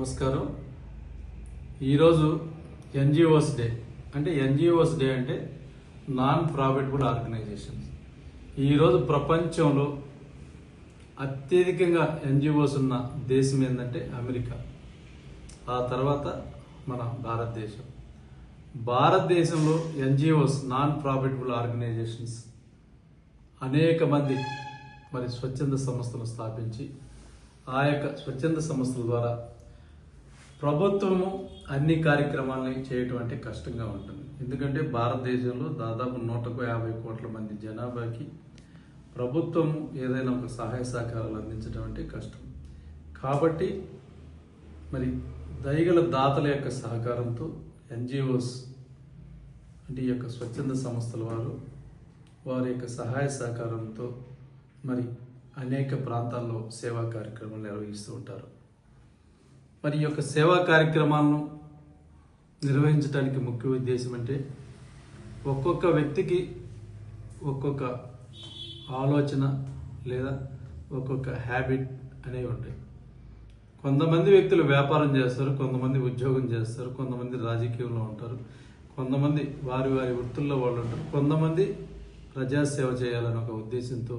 నమస్కారం. ఈరోజు NGOs day. NGOs day అంటే నాన్ ప్రాఫిటబుల్ ఆర్గనైజేషన్స్. ఈరోజు ప్రపంచంలో అత్యధికంగా ఎన్జిఓస్ ఉన్న దేశం ఏంటంటే అమెరికా. ఆ తర్వాత మన భారతదేశం. భారతదేశంలో ఎన్జిఓస్ నాన్ ప్రాఫిటబుల్ ఆర్గనైజేషన్స్ అనేక మంది స్వచ్ఛంద సంస్థలు స్థాపించి ఆ యొక్క స్వచ్ఛంద సంస్థల ద్వారా ప్రభుత్వము అన్ని కార్యక్రమాలని చేయటం అంటే కష్టంగా ఉంటుంది. ఎందుకంటే భారతదేశంలో దాదాపు 150 కోట్ల మంది జనాభాకి ప్రభుత్వము ఏదైనా ఒక సహాయ సహకారాలు అందించడం అంటే కష్టం. కాబట్టి దయగల దాతల యొక్క సహకారంతో ఎన్జిఓస్ ఈ యొక్క స్వచ్ఛంద సంస్థల వారి యొక్క సహాయ సహకారంతో అనేక ప్రాంతాల్లో సేవా కార్యక్రమాలు నిర్వహిస్తూ ఉంటారు. ఈ యొక్క సేవా కార్యక్రమాలను నిర్వహించడానికి ముఖ్య ఉద్దేశం అంటే ఒక్కొక్క వ్యక్తికి ఒక్కొక్క ఆలోచన లేదా ఒక్కొక్క హ్యాబిట్ అనేవి ఉంటాయి. కొంతమంది వ్యక్తులు వ్యాపారం చేస్తారు, కొంతమంది ఉద్యోగం చేస్తారు, కొంతమంది రాజకీయంలో ఉంటారు, కొంతమంది వారి వృత్తుల్లో వాళ్ళు ఉంటారు, కొంతమంది ప్రజాసేవ చేయాలని ఒక ఉద్దేశంతో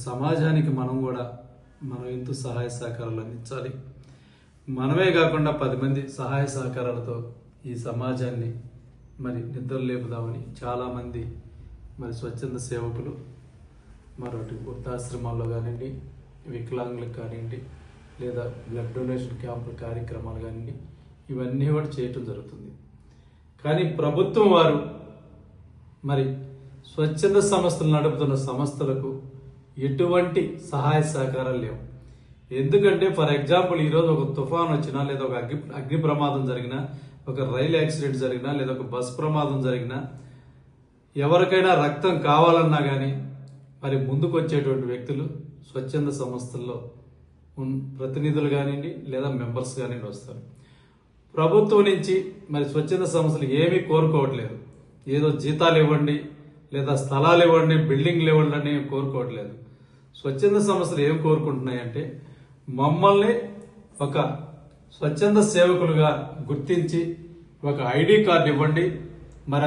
సమాజానికి మనం ఎంతో సహాయ సహకారాలు అందించాలి. మనమే కాకుండా 10 మంది సహాయ సహకారాలతో ఈ సమాజాన్ని నిద్రలేపుదామని చాలామంది స్వచ్ఛంద సేవకులు మరొకటి వృద్ధాశ్రమాల్లో కానివ్వండి, వికలాంగులకు కానివ్వండి, లేదా బ్లడ్ డొనేషన్ క్యాంపుల కార్యక్రమాలు కానివ్వండి, ఇవన్నీ కూడా చేయటం జరుగుతుంది. కానీ ప్రభుత్వం వారు స్వచ్ఛంద సంస్థలు నడుపుతున్న సంస్థలకు ఎటువంటి సహాయ సహకారాలు లేవు. ఎందుకంటే ఫర్ ఎగ్జాంపుల్ ఈరోజు ఒక తుఫాన్ వచ్చినా, లేదా ఒక అగ్ని ప్రమాదం జరిగినా, ఒక రైలు యాక్సిడెంట్ జరిగినా, లేదా ఒక బస్ ప్రమాదం జరిగినా, ఎవరికైనా రక్తం కావాలన్నా కానీ ముందుకు వచ్చేటువంటి వ్యక్తులు స్వచ్ఛంద సంస్థల్లో ప్రతినిధులు కానివ్వండి లేదా మెంబర్స్ కానివ్వండి వస్తారు. ప్రభుత్వం నుంచి స్వచ్ఛంద సంస్థలు ఏమీ కోరుకోవట్లేదు. ఏదో జీతాలు ఇవ్వండి, లేదా స్థలాలు ఇవ్వండి, బిల్డింగ్లు ఇవ్వండి అని కోరుకోవట్లేదు. స్వచ్ఛంద సంస్థలు ఏం కోరుకుంటున్నాయంటే మమ్మల్ని ఒక స్వచ్ఛంద సేవకులుగా గుర్తించి ఒక ఐడి కార్డు ఇవ్వండి.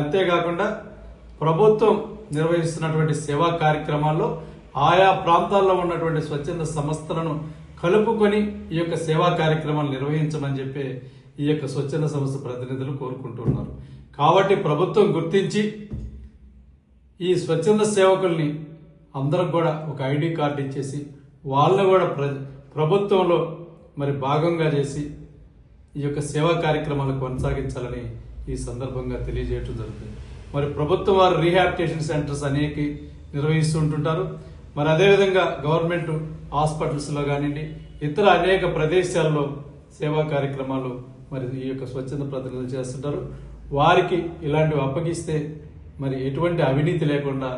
అంతేకాకుండా ప్రభుత్వం నిర్వహిస్తున్నటువంటి సేవా కార్యక్రమాల్లో ఆయా ప్రాంతాల్లో ఉన్నటువంటి స్వచ్ఛంద సంస్థలను కలుపుకొని ఈ యొక్క సేవా కార్యక్రమాలు నిర్వహించమని చెప్పి ఈ యొక్క స్వచ్ఛంద సంస్థ ప్రతినిధులు కోరుకుంటున్నారు. కాబట్టి ప్రభుత్వం గుర్తించి ఈ స్వచ్ఛంద సేవకుల్ని అందరికి కూడా ఒక ఐడి కార్డు ఇచ్చేసి వాళ్ళని కూడా ప్రభుత్వంలో భాగంగా చేసి ఈ యొక్క సేవా కార్యక్రమాలు కొనసాగించాలని ఈ సందర్భంగా తెలియజేయడం జరుగుతుంది. ప్రభుత్వం వారు రీహాబిలిటేషన్ సెంటర్స్ అనేక నిర్వహిస్తుంటుంటారు. అదేవిధంగా గవర్నమెంట్ హాస్పిటల్స్లో కానివ్వండి, ఇతర అనేక ప్రదేశాల్లో సేవా కార్యక్రమాలు ఈ యొక్క స్వచ్ఛంద ప్రతినిధులు చేస్తుంటారు. వారికి ఇలాంటివి అప్పగిస్తే ఎటువంటి అవినీతి లేకుండా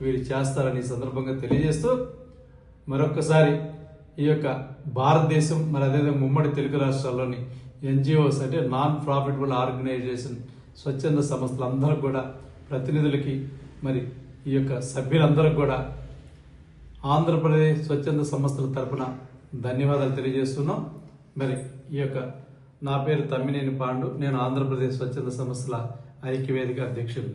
వీరు చేస్తారని ఈ సందర్భంగా తెలియజేస్తూ మరొక్కసారి ఈ యొక్క భారతదేశం అదేవిధంగా ఉమ్మడి తెలుగు రాష్ట్రాల్లోని ఎన్జిఓస్ అంటే నాన్ ప్రాఫిటబుల్ ఆర్గనైజేషన్ స్వచ్ఛంద సంస్థలందరూ కూడా ప్రతినిధులకి ఈ యొక్క సభ్యులందరికీ కూడా ఆంధ్రప్రదేశ్ స్వచ్ఛంద సంస్థల తరపున ధన్యవాదాలు తెలియజేస్తున్నాం. ఈ యొక్క నా పేరు తమ్మినేని పాండు. నేను ఆంధ్రప్రదేశ్ స్వచ్ఛంద సంస్థల ఐక్యవేదిక అధ్యక్షుడు.